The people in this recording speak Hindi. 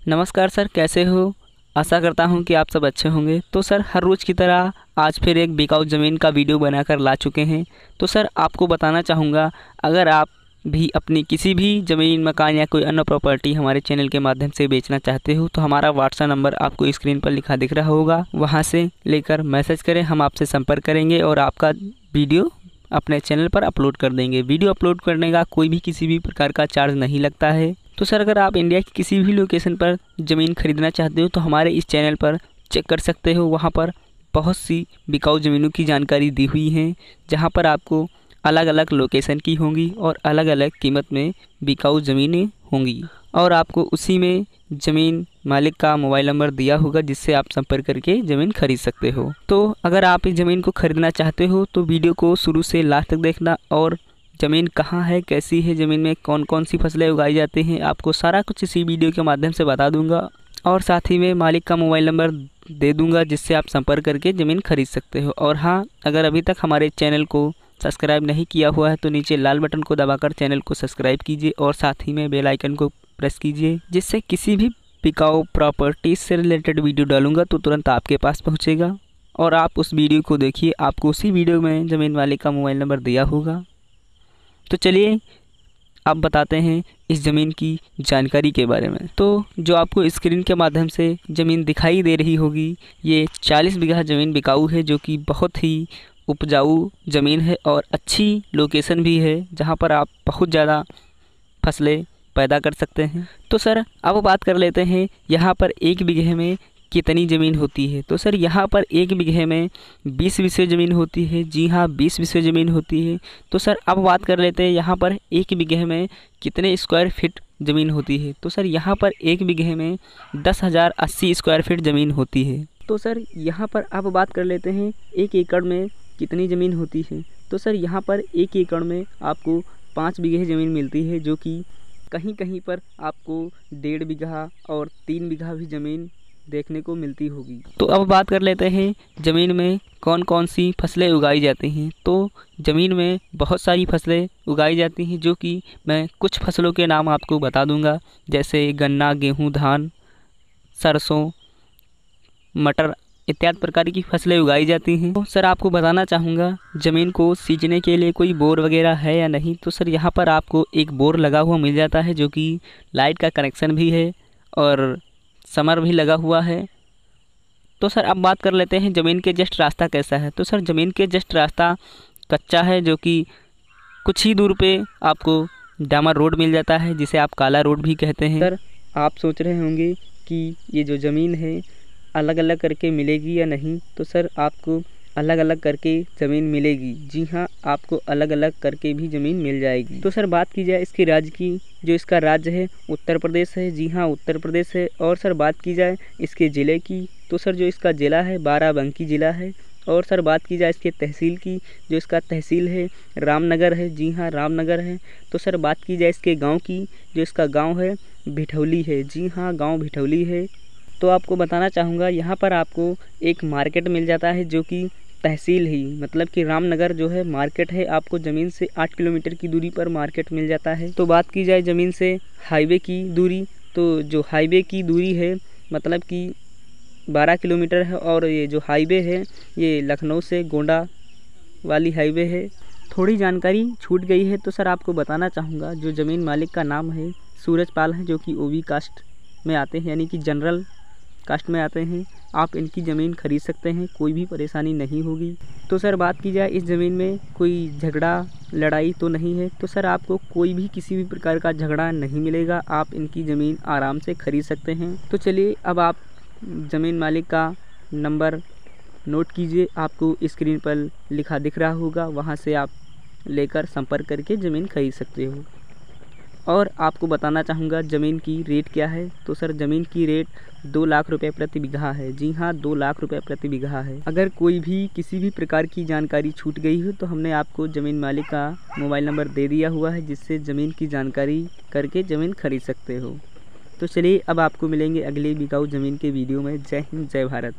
नमस्कार सर, कैसे हो? आशा करता हूँ कि आप सब अच्छे होंगे। तो सर, हर रोज़ की तरह आज फिर एक बिकाऊ ज़मीन का वीडियो बनाकर ला चुके हैं। तो सर, आपको बताना चाहूँगा, अगर आप भी अपनी किसी भी ज़मीन, मकान या कोई अन्य प्रॉपर्टी हमारे चैनल के माध्यम से बेचना चाहते हो तो हमारा व्हाट्सएप नंबर आपको स्क्रीन पर लिखा दिख रहा होगा। वहाँ से लेकर मैसेज करें, हम आपसे संपर्क करेंगे और आपका वीडियो अपने चैनल पर अपलोड कर देंगे। वीडियो अपलोड करने का कोई भी किसी भी प्रकार का चार्ज नहीं लगता है। तो सर, अगर आप इंडिया की किसी भी लोकेशन पर ज़मीन खरीदना चाहते हो तो हमारे इस चैनल पर चेक कर सकते हो। वहाँ पर बहुत सी बिकाऊ ज़मीनों की जानकारी दी हुई है, जहाँ पर आपको अलग अलग लोकेशन की होंगी और अलग अलग कीमत में बिकाऊ ज़मीनें होंगी और आपको उसी में ज़मीन मालिक का मोबाइल नंबर दिया होगा, जिससे आप संपर्क करके ज़मीन खरीद सकते हो। तो अगर आप इस ज़मीन को खरीदना चाहते हो तो वीडियो को शुरू से लास्ट तक देखना और ज़मीन कहाँ है, कैसी है, ज़मीन में कौन कौन सी फसलें उगाई जाती हैं, आपको सारा कुछ इसी वीडियो के माध्यम से बता दूंगा और साथ ही में मालिक का मोबाइल नंबर दे दूंगा, जिससे आप संपर्क करके ज़मीन खरीद सकते हो। और हाँ, अगर अभी तक हमारे चैनल को सब्सक्राइब नहीं किया हुआ है तो नीचे लाल बटन को दबाकर चैनल को सब्सक्राइब कीजिए और साथ ही में बेल आइकन को प्रेस कीजिए, जिससे किसी भी बिकाऊ प्रॉपर्टी से रिलेटेड वीडियो डालूंगा तो तुरंत आपके पास पहुँचेगा और आप उस वीडियो को देखिए। आपको उसी वीडियो में ज़मीन मालिक का मोबाइल नंबर दिया होगा। तो चलिए अब बताते हैं इस ज़मीन की जानकारी के बारे में। तो जो आपको स्क्रीन के माध्यम से ज़मीन दिखाई दे रही होगी, ये 40 बीघा ज़मीन बिकाऊ है, जो कि बहुत ही उपजाऊ ज़मीन है और अच्छी लोकेशन भी है, जहाँ पर आप बहुत ज़्यादा फसलें पैदा कर सकते हैं। तो सर, अब बात कर लेते हैं यहाँ पर एक बीघे में कितनी ज़मीन होती है। तो सर, यहाँ पर एक बीघे में 20 बीघे ज़मीन होती है। जी हाँ, 20 बीघे ज़मीन होती है। तो सर, अब बात कर लेते हैं यहाँ पर एक बीघे में कितने स्क्वायर फीट ज़मीन होती है। तो सर, यहाँ पर एक बीघे में 10,080 स्क्वायर फीट ज़मीन होती है। तो सर, यहाँ पर अब बात कर लेते हैं एक एकड़ में कितनी ज़मीन होती है। तो सर, यहाँ पर एक एकड़ में आपको 5 बीघे ज़मीन मिलती है, जो कि कहीं कहीं पर आपको 1.5 बीघा और 3 बीघा भी ज़मीन देखने को मिलती होगी। तो अब बात कर लेते हैं ज़मीन में कौन कौन सी फसलें उगाई जाती हैं। तो ज़मीन में बहुत सारी फसलें उगाई जाती हैं, जो कि मैं कुछ फसलों के नाम आपको बता दूंगा, जैसे गन्ना, गेहूं, धान, सरसों, मटर इत्यादि प्रकार की फसलें उगाई जाती हैं। तो सर, आपको बताना चाहूँगा ज़मीन को सींचने के लिए कोई बोर वगैरह है या नहीं। तो सर, यहाँ पर आपको एक बोर लगा हुआ मिल जाता है, जो कि लाइट का कनेक्शन भी है और समर भी लगा हुआ है। तो सर, अब बात कर लेते हैं ज़मीन के जस्ट रास्ता कैसा है। तो सर, ज़मीन के जस्ट रास्ता कच्चा है, जो कि कुछ ही दूर पे आपको डामर रोड मिल जाता है, जिसे आप काला रोड भी कहते हैं। सर, आप सोच रहे होंगे कि ये जो ज़मीन है अलग अलग करके मिलेगी या नहीं। तो सर, आपको अलग अलग करके ज़मीन मिलेगी। जी हाँ, आपको अलग अलग करके भी ज़मीन मिल जाएगी। तो सर, बात की जाए इसके राज्य की, जो इसका राज्य है उत्तर प्रदेश है। जी हाँ, उत्तर प्रदेश है। और सर, बात की जाए इसके ज़िले की, तो सर जो इसका ज़िला है बाराबंकी ज़िला है। और सर, बात की जाए इसके तहसील की, जो इसका तहसील है रामनगर है। जी हाँ, रामनगर है। तो सर, बात की जाए इसके गाँव की, जो इसका गाँव है भिठौली है। जी हाँ, गाँव भिठौली है। तो आपको बताना चाहूँगा, यहाँ पर आपको एक मार्केट मिल जाता है, जो कि तहसील ही मतलब कि रामनगर जो है मार्केट है, आपको ज़मीन से 8 किलोमीटर की दूरी पर मार्केट मिल जाता है। तो बात की जाए ज़मीन से हाईवे की दूरी, तो जो हाईवे की दूरी है मतलब कि 12 किलोमीटर है और ये जो हाईवे है ये लखनऊ से गोंडा वाली हाईवे है। थोड़ी जानकारी छूट गई है तो सर, आपको बताना चाहूँगा, जो ज़मीन मालिक का नाम है सूरजपाल है, जो कि ओबी कास्ट में आते हैं, यानी कि जनरल कास्ट में आते हैं। आप इनकी ज़मीन खरीद सकते हैं, कोई भी परेशानी नहीं होगी। तो सर, बात की जाए इस ज़मीन में कोई झगड़ा लड़ाई तो नहीं है। तो सर, आपको कोई भी किसी भी प्रकार का झगड़ा नहीं मिलेगा, आप इनकी ज़मीन आराम से खरीद सकते हैं। तो चलिए, अब आप ज़मीन मालिक का नंबर नोट कीजिए, आपको स्क्रीन पर लिखा दिख रहा होगा, वहाँ से आप लेकर संपर्क करके ज़मीन खरीद सकते हो। और आपको बताना चाहूँगा ज़मीन की रेट क्या है। तो सर, ज़मीन की रेट 2 लाख रुपए प्रति बीघा है। जी हाँ, 2 लाख रुपए प्रति बीघा है। अगर कोई भी किसी भी प्रकार की जानकारी छूट गई हो तो हमने आपको ज़मीन मालिक का मोबाइल नंबर दे दिया हुआ है, जिससे ज़मीन की जानकारी करके ज़मीन खरीद सकते हो। तो चलिए, अब आपको मिलेंगे अगले बिकाऊ ज़मीन के वीडियो में। जय हिंद, जय भारत।